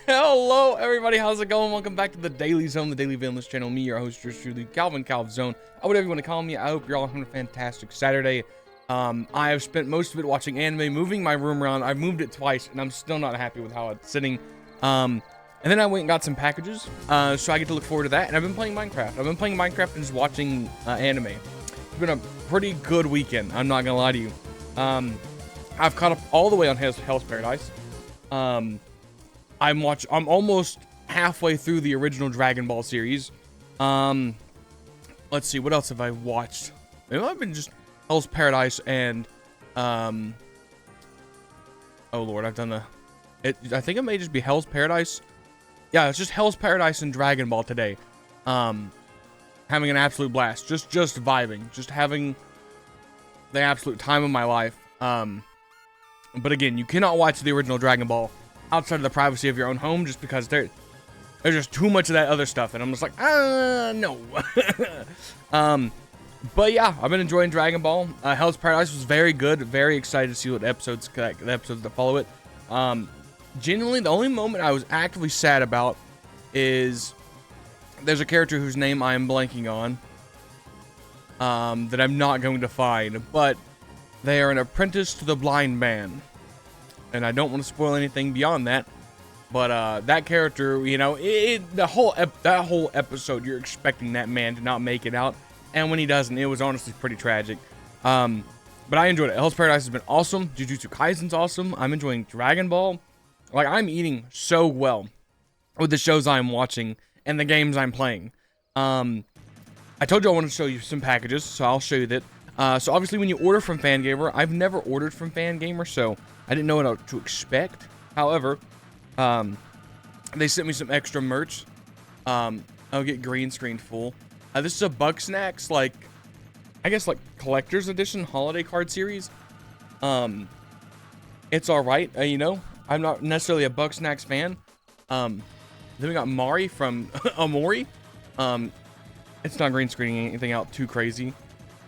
Hello, everybody. How's it going? Welcome back to the Daily Zone, the Daily Villainous channel. Me, your host, yours truly, Calvin, whatever you want to call me. I hope you're all having a fantastic Saturday. I have spent most of it watching anime, moving my room around. I've moved it twice, and I'm still not happy with how it's sitting. And then I went and got some packages, so I get to look forward to that. And I've been playing Minecraft. I've been playing Minecraft and just watching anime. It's been a pretty good weekend. I'm not gonna lie to you. I've caught up all the way on Hell's Paradise. I'm almost halfway through the original Dragon Ball series. Let's see, what else have I watched? Maybe I've been just Hell's Paradise and oh lord, I've done I think it may just be Hell's Paradise. Yeah, it's just Hell's Paradise and Dragon Ball today. Having an absolute blast, just vibing, just having the absolute time of my life. But again, you cannot watch the original Dragon Ball outside of the privacy of your own home, just because there's just too much of that other stuff, and I'm just like, no. But yeah, I've been enjoying Dragon Ball. Hell's Paradise was very good. Very excited to see what the episodes that follow it. Genuinely, the only moment I was actively sad about is there's a character whose name I am blanking on, that I'm not going to find, but they are an apprentice to the blind man. And I don't want to spoil anything beyond that, but that character, you know, that whole episode, you're expecting that man to not make it out, and when he doesn't, it was honestly pretty tragic. But I enjoyed it. Hell's Paradise has been awesome. Jujutsu Kaisen's awesome. I'm enjoying Dragon Ball. Like, I'm eating so well with the shows I'm watching and the games I'm playing. I told you I wanted to show you some packages, so I'll show you that. So obviously, when you order from Fangamer, I've never ordered from Fangamer, so I didn't know what to expect. However, they sent me some extra merch. I'll get green screen full. This is a Bug Snacks, I guess collector's edition holiday card series. It's all right. You know, I'm not necessarily a Bug Snacks fan. Then we got Mari from Amori. It's not green screening anything out too crazy.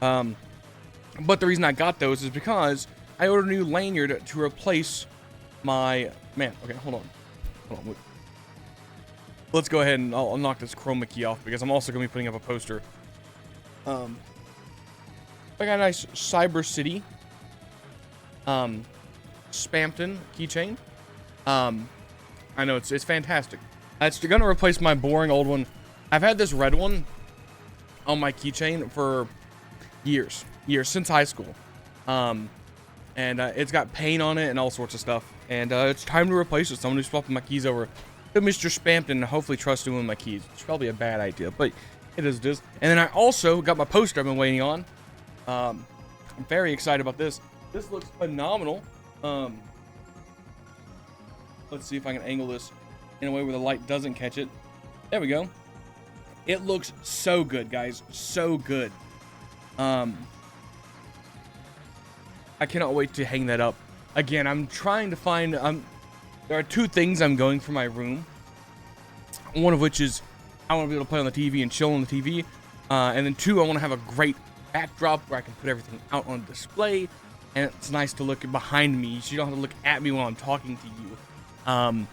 But the reason I got those is because I ordered a new lanyard to replace my... Man, okay, hold on. Wait. Let's go ahead and I'll knock this chroma key off because I'm also going to be putting up a poster. I got a nice Cyber City Spampton keychain. I know, it's fantastic. It's going to replace my boring old one. I've had this red one on my keychain for years since high school. And it's got paint on it and all sorts of stuff. And it's time to replace it. Someone who's swapping my keys over to Mr. Spampton and hopefully trusting with my keys. It's probably a bad idea, but it is. And then I also got my poster I've been waiting on. I'm very excited about this. This looks phenomenal. Let's see if I can angle this in a way where the light doesn't catch it. There we go. It looks so good, guys. So good. I cannot wait to hang that up. Again, I'm trying to find... there are two things I'm going for my room. One of which is I want to be able to play on the TV and chill on the TV. And then two, I want to have a great backdrop where I can put everything out on display. And it's nice to look behind me, so you don't have to look at me while I'm talking to you.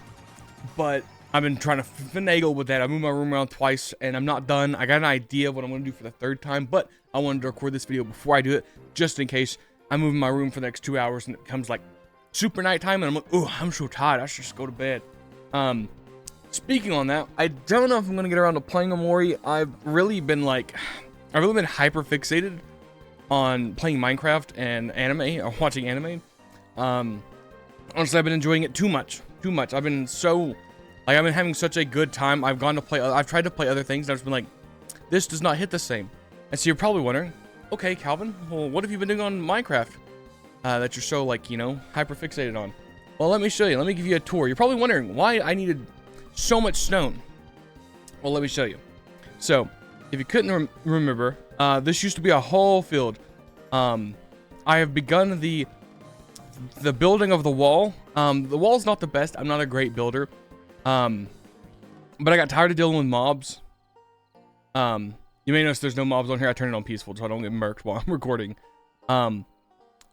But I've been trying to finagle with that. I moved my room around twice, and I'm not done. I got an idea of what I'm going to do for the third time, but I wanted to record this video before I do it, just in case I'm moving my room for the next 2 hours and it becomes super nighttime, and I'm like, oh, I'm so tired. I should just go to bed. Speaking on that, I don't know if I'm going to get around to playing Amori. I've really been hyper fixated on playing Minecraft and anime, or watching anime. Honestly, I've been enjoying it too much. I've been having such a good time. I've tried to play other things, and I've just been like, this does not hit the same. And so you're probably wondering, okay, Calvin, well, what have you been doing on Minecraft that you're so, hyper fixated on? Well, let me show you. Let me give you a tour. You're probably wondering why I needed so much stone. Well, let me show you. So, if you couldn't remember, this used to be a whole field. I have begun the building of the wall. The wall's not the best. I'm not a great builder. But I got tired of dealing with mobs. You may notice there's no mobs on here. I turned it on peaceful so I don't get murked while I'm recording.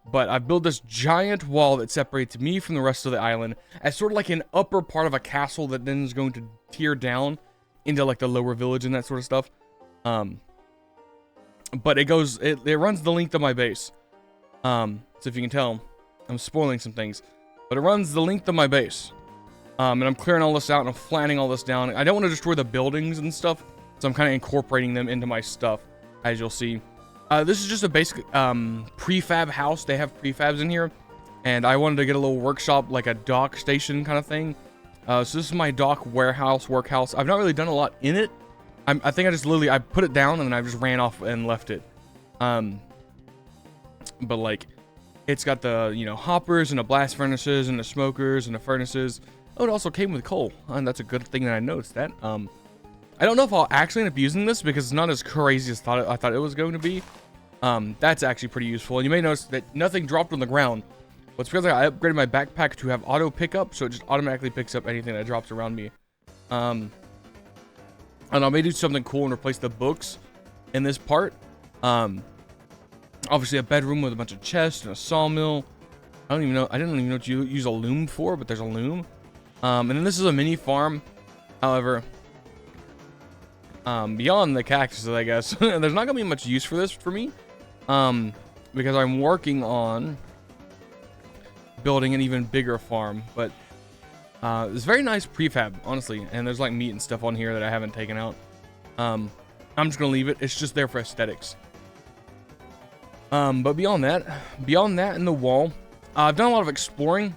But I built this giant wall that separates me from the rest of the island as sort of like an upper part of a castle that then is going to tear down into like the lower village and that sort of stuff. But it runs the length of my base. So if you can tell, I'm spoiling some things, but it runs the length of my base. And I'm clearing all this out and I'm flattening all this down. I don't want to destroy the buildings and stuff, so I'm kind of incorporating them into my stuff, as you'll see. This is just a basic prefab house. They have prefabs in here, and I wanted to get a little workshop, like a dock station kind of thing. So this is my dock warehouse, workhouse. I've not really done a lot in it. I think I just literally, I put it down and then I just ran off and left it. But like, it's got the, you know, hoppers and the blast furnaces and the smokers and the furnaces. Oh, it also came with coal, and that's a good thing that I noticed that. I don't know if I'll actually end up using this because it's not as crazy as I thought it was going to be. That's actually pretty useful. And you may notice that nothing dropped on the ground. What's because I upgraded my backpack to have auto pickup, so it just automatically picks up anything that drops around me. And I may do something cool and replace the books in this part. Obviously a bedroom with a bunch of chests and a sawmill. I didn't even know what you use a loom for, but there's a loom. And then this is a mini farm. However, beyond the cactuses, I guess, there's not gonna be much use for this for me. Because I'm working on building an even bigger farm, but it's very nice prefab, honestly, and there's like meat and stuff on here that I haven't taken out. I'm just gonna leave it. It's just there for aesthetics. But beyond that in the wall, I've done a lot of exploring.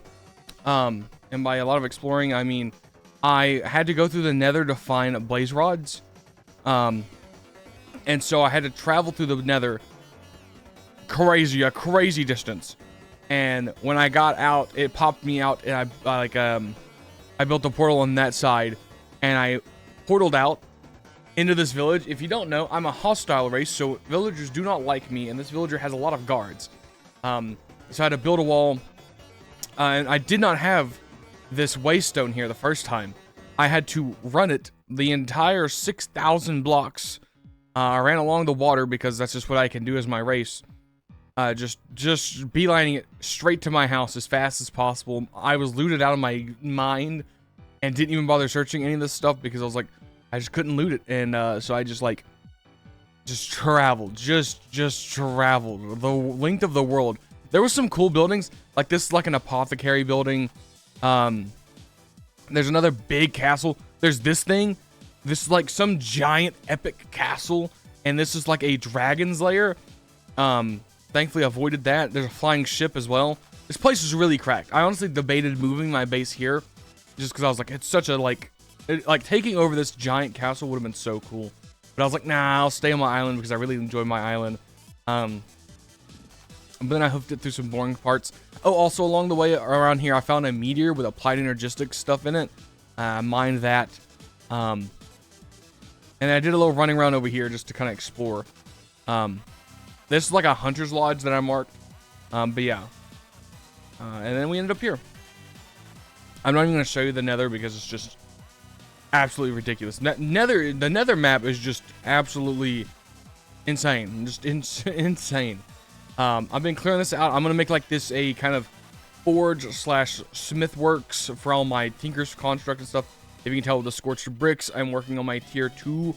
And by a lot of exploring, I mean I had to go through the nether to find blaze rods. And so I had to travel through the nether a crazy distance. And when I got out, it popped me out, and I built a portal on that side, and I portaled out into this village. If you don't know, I'm a hostile race, so villagers do not like me, and this villager has a lot of guards. So I had to build a wall, and I did not have this waystone here the first time. I had to run it the entire 6,000 blocks. I ran along the water because that's just what I can do as my race. Just beelining it straight to my house as fast as possible. I was looted out of my mind and didn't even bother searching any of this stuff because I was like, I just couldn't loot it. And so I just traveled, just traveled the length of the world. There was some cool buildings, like this is like an apothecary building. There's another big castle. There's this thing. This is like some giant epic castle, and this is like a dragon's lair. Thankfully I avoided that. There's a flying ship as well. This place is really cracked. I honestly debated moving my base here just because I was like, it's such a like taking over this giant castle would have been so cool. But I was like, nah, I'll stay on my island because I really enjoy my island. But then I hoofed it through some boring parts. Oh, also along the way around here, I found a meteor with applied energistics stuff in it. Mined that. And I did a little running around over here just to kind of explore. This is like a hunter's lodge that I marked. But yeah. And then we ended up here. I'm not even going to show you the nether because it's just absolutely ridiculous. The nether map is just absolutely insane. Just insane. I've been clearing this out. I'm going to make like this a kind of forge slash smith works for all my tinker's construct and stuff. If you can tell with the scorched bricks, I'm working on my tier 2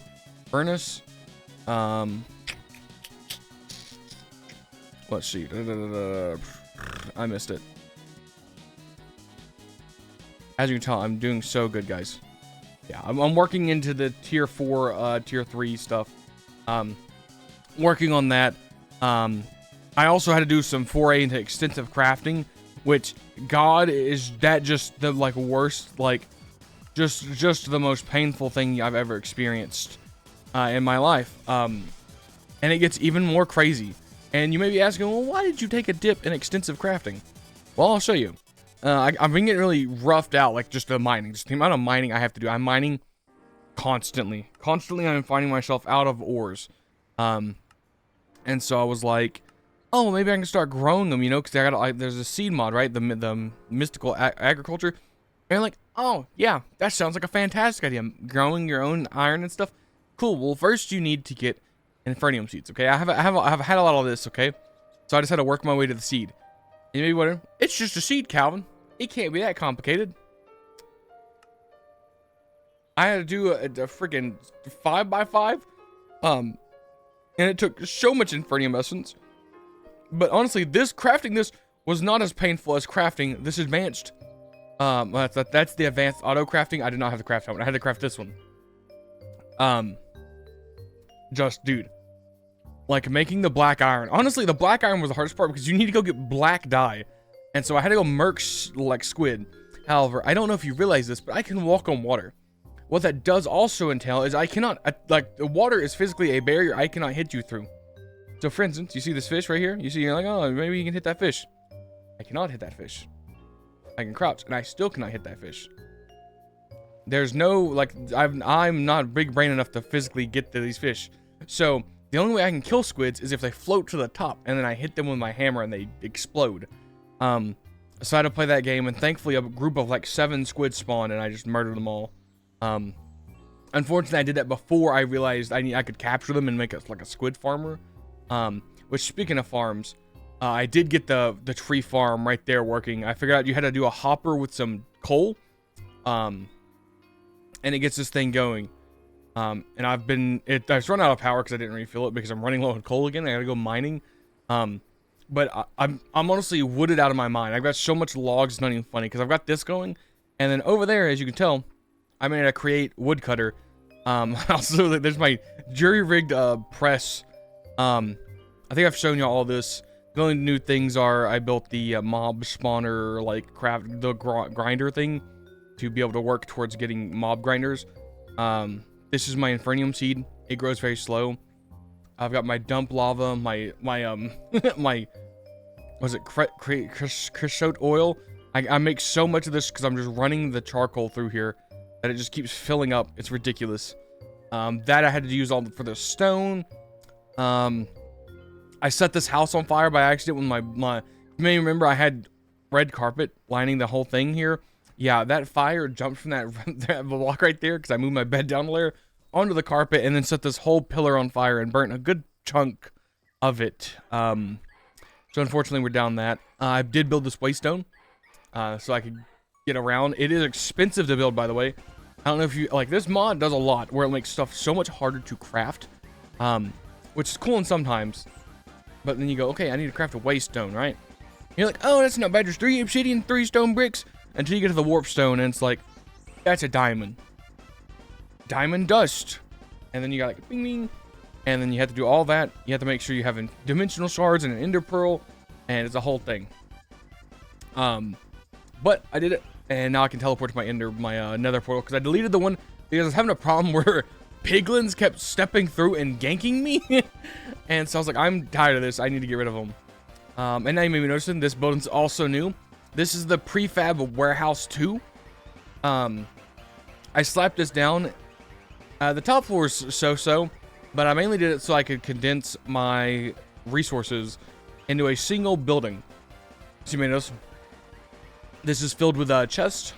furnace. Let's see. I missed it. As you can tell, I'm doing so good, guys. Yeah, I'm working into the tier 4, tier 3 stuff. Working on that. I also had to do some foray into extensive crafting, which, God, is that just the, like, worst, like, just the most painful thing I've ever experienced in my life. And it gets even more crazy. And you may be asking, well, why did you take a dip in extensive crafting? Well, I'll show you. I've been getting really roughed out, like just the mining. Just the amount of mining I have to do. I'm mining constantly. Constantly, I'm finding myself out of ores. And so I was like, oh, well, maybe I can start growing them, you know, because there's a seed mod, right? The mystical agriculture. And I'm like, oh, yeah, that sounds like a fantastic idea. Growing your own iron and stuff. Cool. Well, first you need to get infernium seeds, okay? I have had a lot of this, okay? So I just had to work my way to the seed. And you may be wondering, it's just a seed, Calvin. It can't be that complicated. I had to do a freaking 5x5. And it took so much Infernium essence. But honestly, crafting this was not as painful as crafting this advanced. That's the advanced auto crafting. I did not have to craft that one. I had to craft this one. Just, dude. Like, making the black iron. Honestly, the black iron was the hardest part because you need to go get black dye. And so I had to go merc like squid. However, I don't know if you realize this, but I can walk on water. What that does also entail is I cannot, like, the water is physically a barrier I cannot hit you through. So, for instance, you see this fish right here? You're like, oh, maybe you can hit that fish. I cannot hit that fish. I can crouch, and I still cannot hit that fish. There's no, like, I'm not big brain enough to physically get to these fish. So, the only way I can kill squids is if they float to the top, and then I hit them with my hammer, and they explode. So I had to play that game, and thankfully a group of, like, 7 squids spawned, and I just murdered them all. Unfortunately, I did that before I realized I could capture them and make it like a squid farmer. Which, speaking of farms, I did get the tree farm right there working. I figured out you had to do a hopper with some coal, and it gets this thing going. And I've run out of power because I didn't refill it because I'm running low on coal again. I gotta go mining. But I'm honestly wooded out of my mind. I've got so much logs, it's not even funny, because I've got this going, and then over there, as you can tell, I made a create woodcutter. Also, there's my jury-rigged press. I think I've shown you all this. The only new things are I built the mob spawner, like grinder thing to be able to work towards getting mob grinders. This is my Infernium seed. It grows very slow. I've got my dump lava, my was it creosote oil? I make so much of this because I'm just running the charcoal through here that it just keeps filling up. It's ridiculous. That I had to use all for the stone. I set this house on fire by accident with my you may remember I had red carpet lining the whole thing here. Yeah, that fire jumped from that block right there because I moved my bed down a layer onto the carpet and then set this whole pillar on fire and burnt a good chunk of it. So unfortunately we're down that. I did build this waystone so I could get around. It is expensive to build, by the way. I don't know if you like this mod does a lot where it makes stuff so much harder to craft, which is cool and sometimes. But then you go, okay, I need to craft a waystone, right? And you're like, oh, that's not bad. There's 3 obsidian, 3 stone bricks. Until you get to the warp stone, and it's like, that's a diamond. Diamond dust. And then you got like, bing, bing. And then you have to do all that. You have to make sure you have dimensional shards and an ender pearl. And it's a whole thing. But I did it. And now I can teleport to my nether portal. Because I deleted the one because I was having a problem where piglins kept stepping through and ganking me. And so I was like, I'm tired of this. I need to get rid of them. And now you may be noticing this building's also new. This is the prefab warehouse 2. I slapped this down. The top floor is so-so, but I mainly did it so I could condense my resources into a single building. So you may notice this is filled with chests.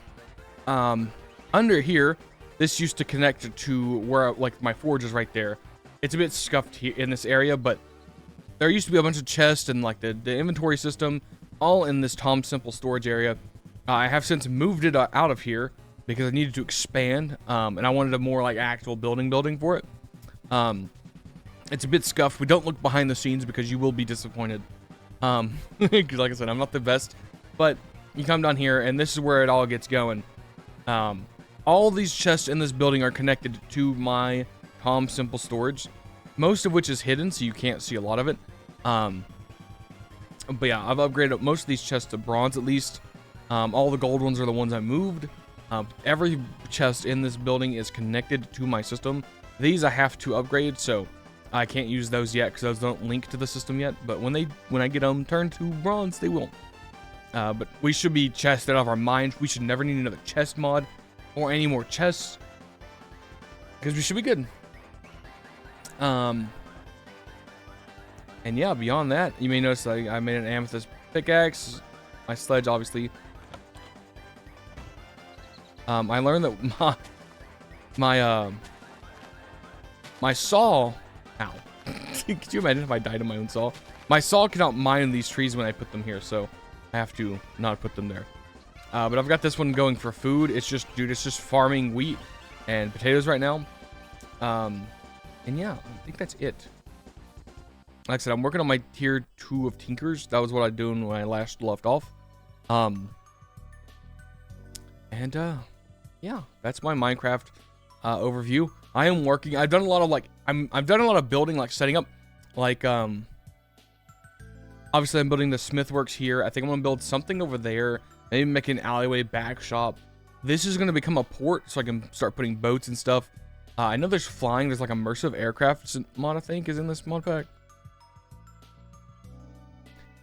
Under here, this used to connect to where like my forge is right there. It's a bit scuffed here in this area, but there used to be a bunch of chests and like the inventory system all in this Tom Simple storage area. I have since moved it out of here because I needed to expand, and I wanted a more like actual building for it. It's a bit scuffed. We don't look behind the scenes because you will be disappointed. Like I said, I'm not the best, but you come down here and this is where it all gets going. All these chests in this building are connected to my Tom Simple storage, most of which is hidden, so you can't see a lot of it. But yeah, I've upgraded most of these chests to bronze at least. All the gold ones are the ones I moved. Every chest in this building is connected to my system. These I have to upgrade, so I can't use those yet because those don't link to the system yet. But when I get them turned to bronze, they will. But we should be chested out of our minds. We should never need another chest mod or any more chests because we should be good. And yeah, beyond that, you may notice I made an amethyst pickaxe. My sledge, obviously. I learned that my saw. Ow! Could you imagine if I died in my own saw? My saw cannot mine these trees when I put them here, so I have to not put them there. But I've got this one going for food. It's just, dude, it's just farming wheat and potatoes right now. And yeah, I think that's it. Like I said, I'm working on my tier 2 of Tinkers. That was what I was doing when I last left off. Yeah, that's my Minecraft overview. I am working. I've done a lot of like I've done a lot of building, like setting up, like obviously I'm building the Smithworks here. I think I'm gonna build something over there. Maybe make an alleyway back shop. This is gonna become a port, so I can start putting boats and stuff. I know there's flying. There's like immersive aircraft mod, I think, is in this mod pack.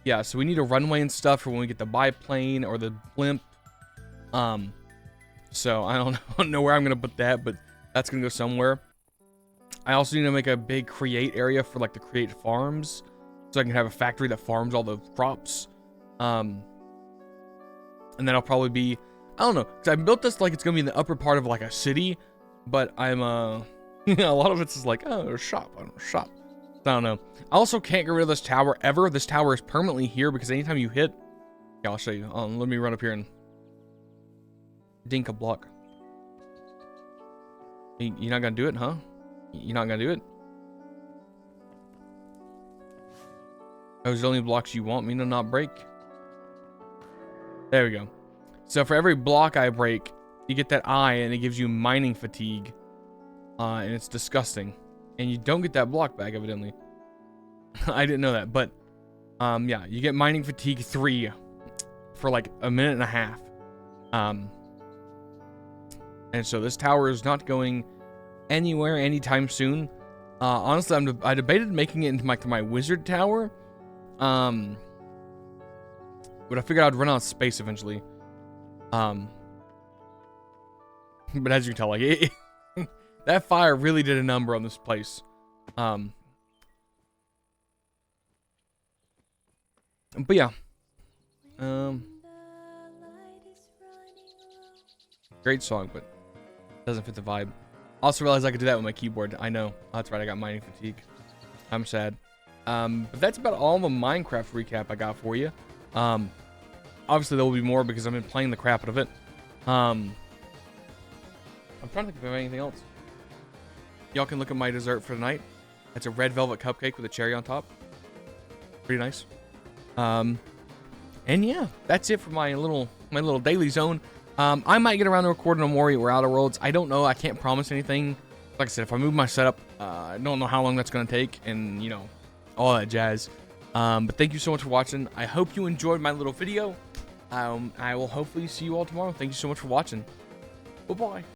Yeah, so we need a runway and stuff for when we get the biplane or the blimp. So I don't know where I'm gonna put that, but that's gonna go somewhere. I also need to make a big create area for like the create farms, so I can have a factory that farms all the crops. And then I'll probably be, I don't know, because I built this like it's gonna be in the upper part of like a city, but I'm you know, a lot of it's just like, oh, there's a shop, I don't know, shop. I don't know. I also can't get rid of this tower ever. This tower is permanently here because anytime you hit, yeah, I'll show you. Let me run up here and dink a block. You're not gonna do it, huh? You're not gonna do it? Those are the only blocks you want me to not break? There we go. So for every block I break, you get that eye and it gives you mining fatigue. And it's disgusting. And you don't get that block back, evidently. I didn't know that, but yeah, you get mining fatigue 3 for like a minute and a half. And so this tower is not going anywhere anytime soon. Honestly, I debated making it into my wizard tower. But I figured I'd run out of space eventually. But as you can tell, like that fire really did a number on this place. But yeah. Great song, but doesn't fit the vibe. Also realized I could do that with my keyboard. I know. That's right, I got mining fatigue. I'm sad. But that's about all the Minecraft recap I got for you. Obviously there will be more because I've been playing the crap out of it. I'm trying to think of anything else. Y'all can look at my dessert for tonight. It's a red velvet cupcake with a cherry on top. Pretty nice. And yeah, that's it for my little daily zone. I might get around to recording on more or Outer Worlds. I don't know. I can't promise anything. Like I said, if I move my setup, I don't know how long that's going to take, and you know, all that jazz. But thank you so much for watching. I hope you enjoyed my little video. I will hopefully see you all tomorrow. Thank you so much for watching. Bye-bye.